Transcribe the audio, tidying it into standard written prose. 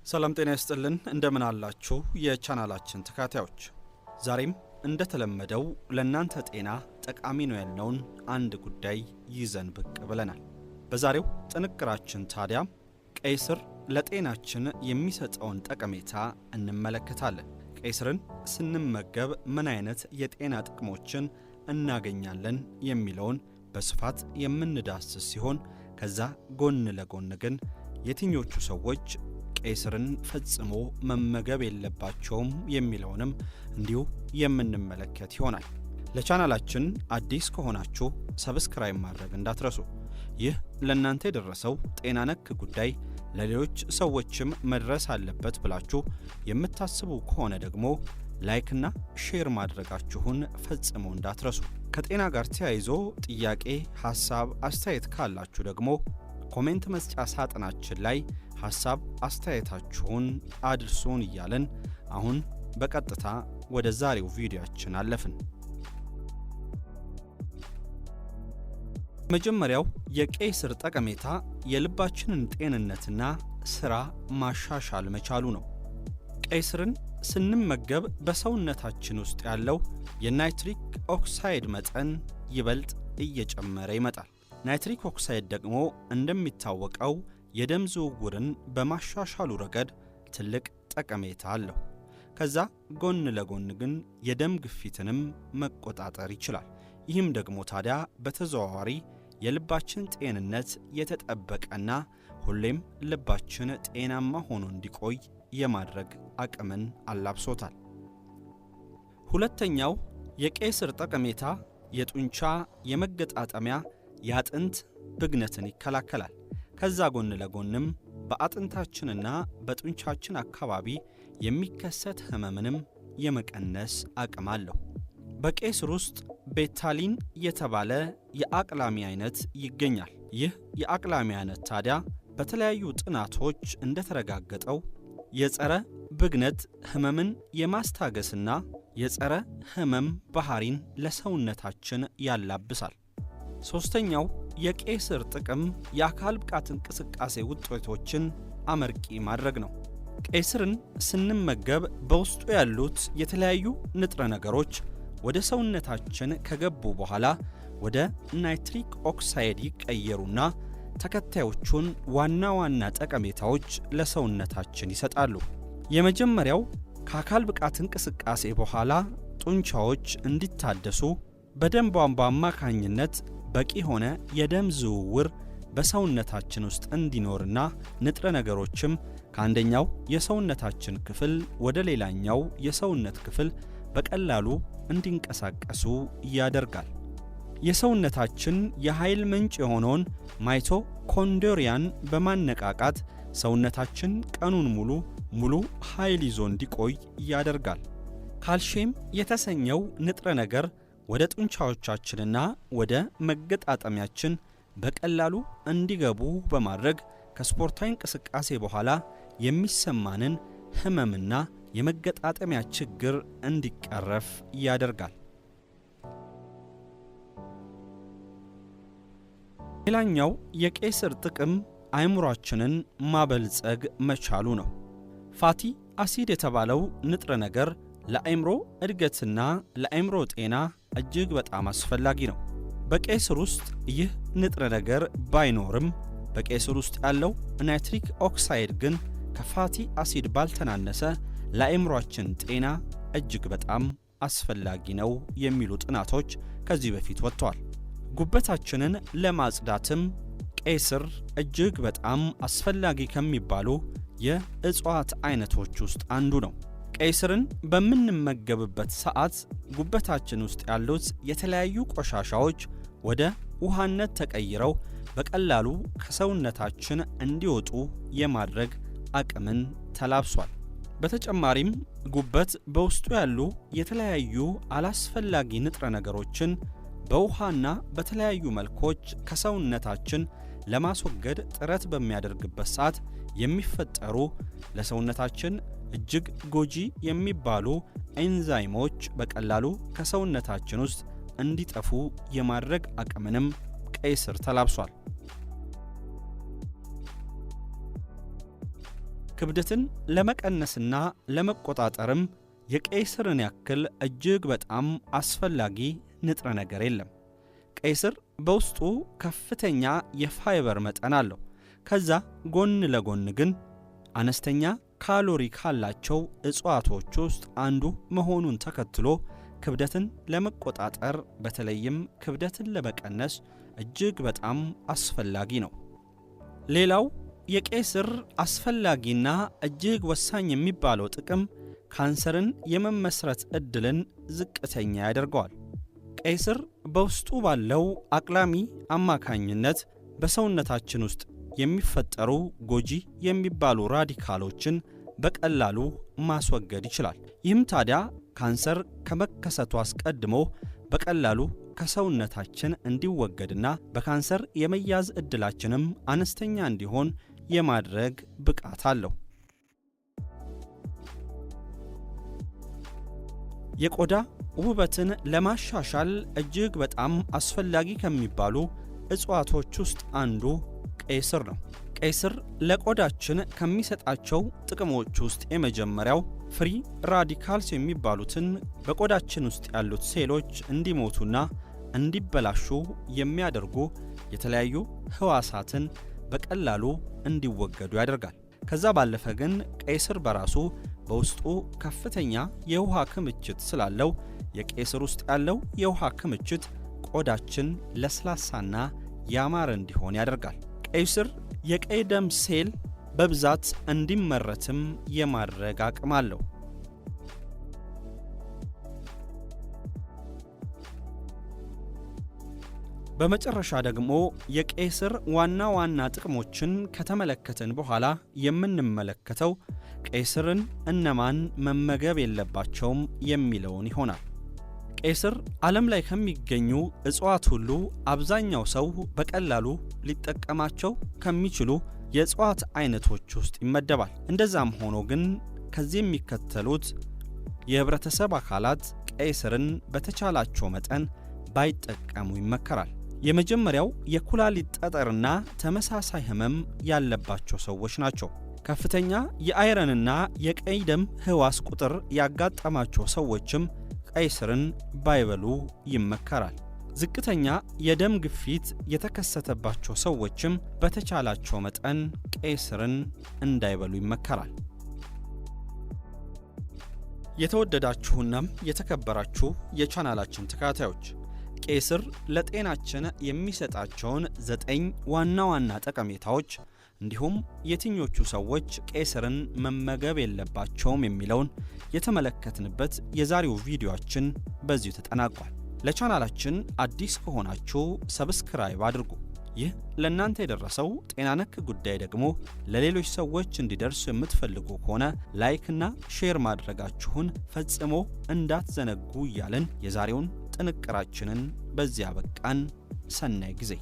ሰላም ጤና ይስጥልን እንደምን አላችሁ የቻናላችን ተከታታዮች ዛሬም እንደተለመደው ለእናንተ ጤና ጠቃሚ ነው ያልነውን አንድ ጉዳይ ይዘን ብቅ ብለናል። በዛሬው ጥንቅራችን ታዲያ ቀይ ስር ለጤናችን የሚሰጠውን ጠቀሜታ እንመለከታለን። ቀይ ስርን ስንመገብ ምን አይነት የጤና ጥቅሞችን እናገኛለን የሚለውን በስፋት የምንዳስስ ሲሆን ከዛ ጎን ለጎን ግን የትኞቹ ሰዎች ቀይ ስርን ፈጽሞ መመገብ የለባቸውም የሚለውንም እንዲሁ የምንመለከት ይሆናል። ለቻናላችን አዲስ ከሆናችሁ ሰብስክራይብ ማድረግ እንዳትረሱ። ይህ ለእናንተ የደረሰው ጤና ነክ ጉዳይ ለሌሎች ሰዎችም መድረስ አለበት ብላችሁ የምታስቡ ከሆነ ደግሞ ላይክና ሼር ማድረጋችሁን ፈጽሞ እንዳትረሱ። ከጤና ጋር ተያይዞ ጥያቄ፣ ሐሳብ፣ አስተያየት ካላችሁ ደግሞ ኮሜንት መስጫ ሳጥናችን ላይ ሐሳብ አስተያየታችሁን አድርሱን እያለን አሁን በቀጥታ ወደ ዛሬው ቪዲዮአችን አለፍን። መጀመሪያው የቀይ ስር ጠቀሜታ የልባችንን ጤንነትና ስራ ማሻሻል መቻሉ ነው። ቀይ ስርን ስንመገብ በሰውነታችን ውስጥ ያለው የናይትሪክ ኦክሳይድ መጠን ይበልጥ እየጨመረ ይመጣል። ናይትሪክ ኦክሳይድ ደግሞ እንደሚታወቀው የደም ዝውውርን በማሻሻሉ ረገድ ትልቅ ጠቀሜታ አለው። ከዛ ጎን ለጎን ግን የደም ግፊትንም መቆጣጠር ይችላል። ይህም ደግሞ ታዲያ በተዘዋዋሪ የልባችን ጤንነት የተጠበቀና ሁሌም ልባችን ጤናማ ሆኖ እንዲቆይ የማድረግ አቅምን አላብሶታል። ሁለተኛው የቀይ ስር ጠቀሜታ የጡንቻ የመገጣጠሚያ የአጥንት ብግነትን ይከላከላል። ከዛ ጎን ለጎንም በአጥንታችንና በጡንቻችን አካባቢ የሚከሰት ህመምንም የመቀነስ አቅም አለው። በቀይ ስር ውስጥ ቤታሊን የተባለ የአቅላሚ አይነት ይገኛል። ይህ የአቅላሚ አይነት ታዲያ በተለያዩ ጥናቶች እንደተረጋገጠው የጸረ ብግነት ህመምን የማስታገስና የጸረ ህመም ባህሪን ለሰውነታችን ያላብሳል። ሶስተኛው የቀይ ስር ጥቅም የአካል ብቃት እንቅስቃሴ ውጤቶችን አመርቂ ማድረግ ነው። ቀይ ስርን ስንመገብ በውስጡ ያሉት የተለያዩ ንጥረ ነገሮች ወደ ሰውነታችን ከገቡ በኋላ ወደ ናይትሪክ ኦክሳይድ ይቀየሩና ተከታዮቹን ዋና ዋና ጠቀሜታዎች ለሰውነታችን ይሰጣሉ። የመጀመሪያው ከአካል ብቃት እንቅስቃሴ በኋላ ጡንቻዎች እንዲታደሱ በደም ቧንቧ አማካኝነት በቂ ሆነ የደም ዝውውር በሰውነታችን ውስጥ እንዲኖርና ንጥረ ነገሮችም ከአንደኛው የሰውነታችን ክፍል ወደ ሌላኛው የሰውነት ክፍል በቀላሉ እንዲንቀሳቀሱ ያደርጋል። የሰውነታችን የኃይል ምንጭ የሆነውን ማይቶኮንድሪያን በማነቃቃት ሰውነታችን ቀኑን ሙሉ ኃይል ይዞ እንዲቆይ ያደርጋል። ካልሲየም የተሰኘው ንጥረ ነገር ወደ ጡንቻዎቻችንና ወደ መገጣጠሚያችን በቀላሉ እንዲገቡ በማድረግ ከስፖርታዊ እንቅስቃሴ በኋላ የሚሰማንን ህመምና የመገጣጠሚያ ችግር እንዲቀረፍ ያደርጋል። ሌላኛው የቀይ ስር ጥቅም አእምሯችንን ማበልጸግ መቻሉ ነው። ፋቲ አሲድ የተባለው ንጥረ ነገር ለአእምሮ እድገትና ለአእምሮ ጤና እጅግ በጣም አስፈላጊ ነው። በቀይ ስር ውስጥ ይህ ንጥረ ነገር ባይኖርም በቀይ ስር ውስጥ ያለው ናይትሪክ ኦክሳይድ ግን ከፋቲ አሲድ ባልተናነሰ ለአእምሯችን ጤና እጅግ በጣም አስፈላጊ ነው የሚሉ ጥናቶች ከዚህ በፊት ወጥተዋል። ጉበታችንን ለማጽዳትም ቀይ ስር እጅግ በጣም አስፈላጊ ከሚባሉ የእጽዋት አይነቶች ውስጥ አንዱ ነው። ቀይ ስርን በምንመገብበት ሰዓት ጉበታችን ውስጥ ያሉት የተለያዩ ቆሻሻዎች ወደ ውሃነት ተቀይረው በቀላሉ ከሰውነታችን እንዲወጡ የማድረግ አቅምን ተላብሷል። በተጨማሪም ጉበት በውስጡ ያሉ የተለያዩ አላስፈላጊ ንጥረ ነገሮችን በውሃና በተለያዩ መልኮች ከሰውነታችን ለማስወገድ ጥረት በሚያደርግበት ሰዓት የሚፈጠሩ ለሰውነታችን እጅግ ጎጂ የሚባሉ ኤንዛይሞች በቀላሉ ከሰውነታችን ውስጥ እንዲጠፉ የማድረግ አቅምንም ቀይ ስር ተላብሷል። ክብደትን ለመቀነስና ለመቆጣጠርም የቀይ ስርን ያክል እጅግ በጣም አስፈላጊ ንጥረ ነገር የለም። ቀይ ስር በውስጡ ከፍተኛ የፋይበር መጠን አለው። ከዛ ጎን ለጎን ግን አነስተኛ ካሎሪ ካላቸው እጽዋቶች ውስጥ አንዱ መሆኑን ተከትሎ ክብደትን ለመቆጣጠር በተለይም ክብደትን ለመቀነስ እጅግ በጣም አስፈላጊ ነው። ሌላው የቀይ ስር አስፈላጊና እጅግ ወሳኝ የሚባለው ጥቅም ካንሰርን የመመስረት ዕድልን ዝቅተኛ ያደርገዋል። ቀይ ስር በውስጡ ባለው አቅላሚ አማካኝነት በሰውነታችን ውስጥ የሚፈጠሩ ጎጂ የሚባሉ ራዲካሎችን በቀላሉ ማስወገድ ይችላል። ይህም ታዲያ ካንሰር ከመከሰቱ አስቀድሞ በቀላሉ ከሰውነታችን እንዲወገድና በካንሰር የመያዝ ዕድላችንም አነስተኛ እንዲሆን የማድረግ ብቃት አለው። የቆዳ ውበትን ለማሻሻል እጅግ በጣም አስፈላጊ ከሚባሉ እጽዋቶች ውስጥ አንዱ ቀይ ስር ነው። ቀይ ስር ለቆዳችን ከሚሰጣቸው ጥቅሞች ውስጥ የመጀመሪያው ፍሪ ራዲካልስ የሚባሉትን በቆዳችን ውስጥ ያሉት ሴሎች እንዲሞቱና እንዲበላሹ የሚያደርጉ የተለያዩ ህዋሳትን በቀላሉ እንዲወገዱ ያደርጋል። ከዛ ባለፈ ግን ቀይ ስር በራሱ በውስጡ ከፍተኛ የውሃ ክምችት ስላለው የቀይ ስር ውስጥ ያለው የውሃ ክምችት ቆዳችን ለስላሳና ያማረ እንዲሆን ያደርጋል። ቀይ ስር የቀይ ደም ሴል በብዛት እንዲመረትም የማድረግ አቅም አለው። በመጨረሻ ደግሞ የቀይ ስር ዋና ዋና ጥቅሞችን ከተመለከትን በኋላ የምንመለከተው ቀይ ስርን እነማን መመገብ የለባቸውም የሚለውን ይሆናል። ቀይ ስር ዓለም ላይ ከሚገኙ እጽዋት ሁሉ አብዛኛው ሰው በቀላሉ ሊጠቀማቸው ከሚችሉ የእጽዋት አይነቶች ውስጥ ይመደባል። እንደዛም ሆኖ ግን ከዚህ የሚከተሉት የህብረተሰብ አካላት ቀይ ስርን በተቻላቸው መጠን ባይጠቀሙ ይመከራል። የመጀመሪያው የኩላሊት ጠጠርና ተመሳሳይ ህመም ያለባቸው ሰዎች ናቸው። ከፍተኛ የአይረንና የቀይ ደም ህዋስ ቁጥር ያጋጠማቸው ሰዎችም ቀይ ስርን ባይበሉ ይመከራል። ዝቅተኛ የደም ግፊት የተከሰተባቸው ሰዎችም በተቻላቸው መጠን ቀይ ስርን እንዳይበሉ ይመከራል። የተወደዳችሁናም የተከበራችሁ የቻናላችን ተከታታዮች ቀይ ስር ለጤናችን የሚሰጣቸውን 9 ዋና ዋና ጠቀሜታዎች እንዲሁም የትኞቹ ሰዎች ቀይ ስርን መመገብ የለባቸውም የሚለውን የተመለከትንበት የዛሬው ቪዲዮአችን በዚሁ ተጠናቋል። ለቻናላችን አዲስ ከሆናችሁ ሰብስክራይብ አድርጉ። ይህ ለእናንተ የደረሰው ጤና ነክ ጉዳይ ደግሞ ለሌሎች ሰዎች እንዲደርስ የምትፈልጉ ከሆነ ላይክና ሼር ማድረጋችሁን ፈጽሞ እንዳትዘነጉ እያልን የዛሬውን ጥንቅራችንን በዚያ በቃን። ሰናይ ጊዜ